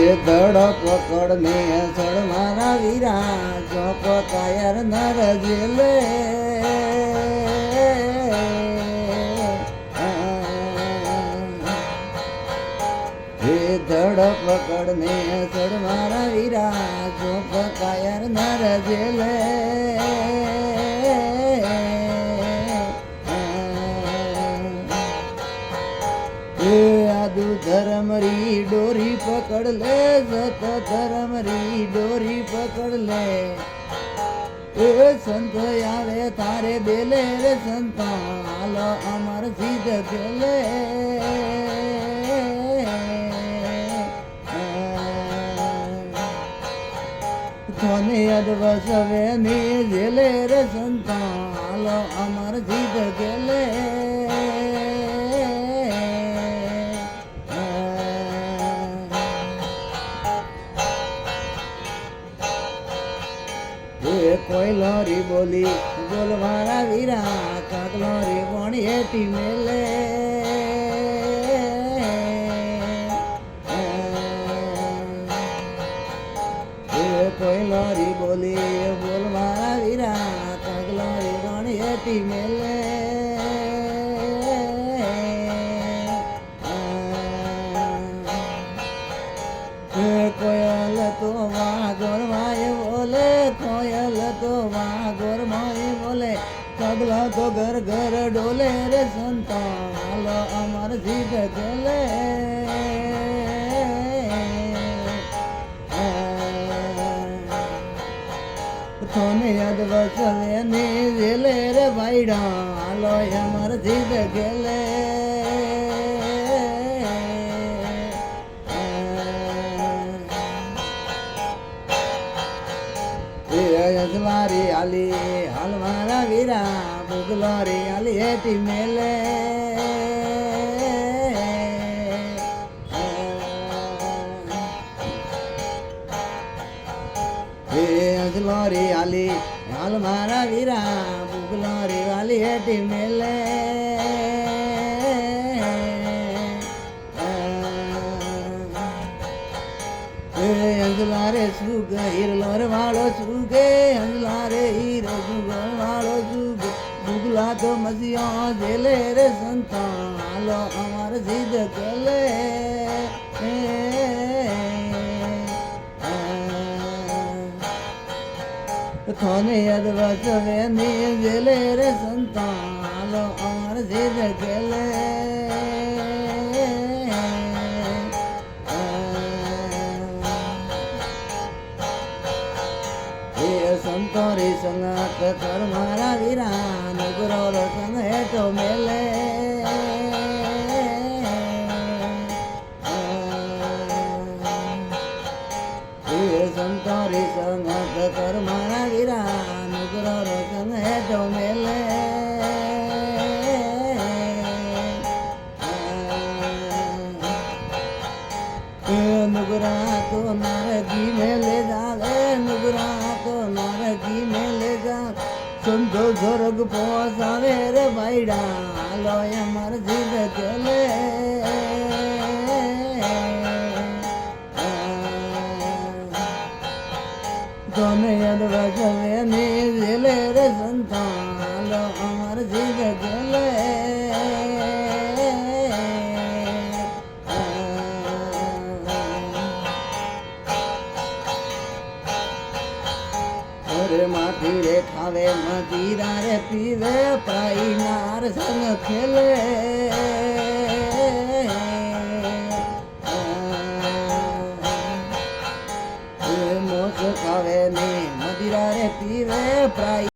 ધડ પકડ ને સળ મારા વીરા ચોપ કાયર નર જેલે ધડ પકડ ને સળ મારા વીરા ચોપ કાયર નર જેલે આદુ ધર્મરી ડોરી પકડ લે જત ધર્મરી ડોરી પકડ લે એ સંત આવે તારે બેલે રે સંતા હાલો અમર સિદ્ધ ગેલે થોને અદવસવે ને જેલે રે સંતા હાલો અમર સિદ્ધ ગેલે કોયલો રી બોલી બોલ મારા વીરા કાકલો રી વણી હેઠી મેલે કોયલો રી બોલી બોલ મારા વીરા કાકલો રી વણી હેઠી મેલે કોયલ તો વાગોર માય બોલે કોયલ તો વાગોર માય બોલે પગલા તો ઘર ઘર ડોલે રે સંતા હાલો અમર સિદ્ધ ગેલે થોને અદવસવે ને જેલે રે ભાઈડા હાલો અમર સિદ્ધ ગેલે હજવારી આલી હાલ મારા વીરા બુગલારી આલી હેઠી મેલે હજવારી આલી હાલ મારા વીરા બુગલારી આલી હેઠી મેલે અંજલારે સુગ હિરલોર વાળો સુગે અંજલારે હીરો સુગર વાળો સુગ બુગલા તો મસિયા જેલે રે સંતા હાલો અમર સિદ્ધ ગેલે થોને અદવસવે ને જેલે રે સંતા હાલો અમર સિદ્ધ ગેલે સંતોરી સંગત કર મારા વીરા નગરો રો સંગ હેઠો મેલે સંતોરી સંગત કર મારા વીરા નગરો રો સંગ હેઠો મેલે નુગરા તો નારગી મેલે જાવે નુગરા તો નારગી મેલે જા સંતો સ્વર્ગ પોસાવે રે ભાઈડા હાલો અમર સિદ્ધ ગેલે તોને અદવસવે ને જેલે રે સંતા હાલો અમર સિદ્ધ ગેલે માથી રે ખાવે મદીરા રે પીવે પ્રાઈ નાર સંગ ખેલે મોજ ખાવે ને મદીરા રે પીવે પ્રાઈ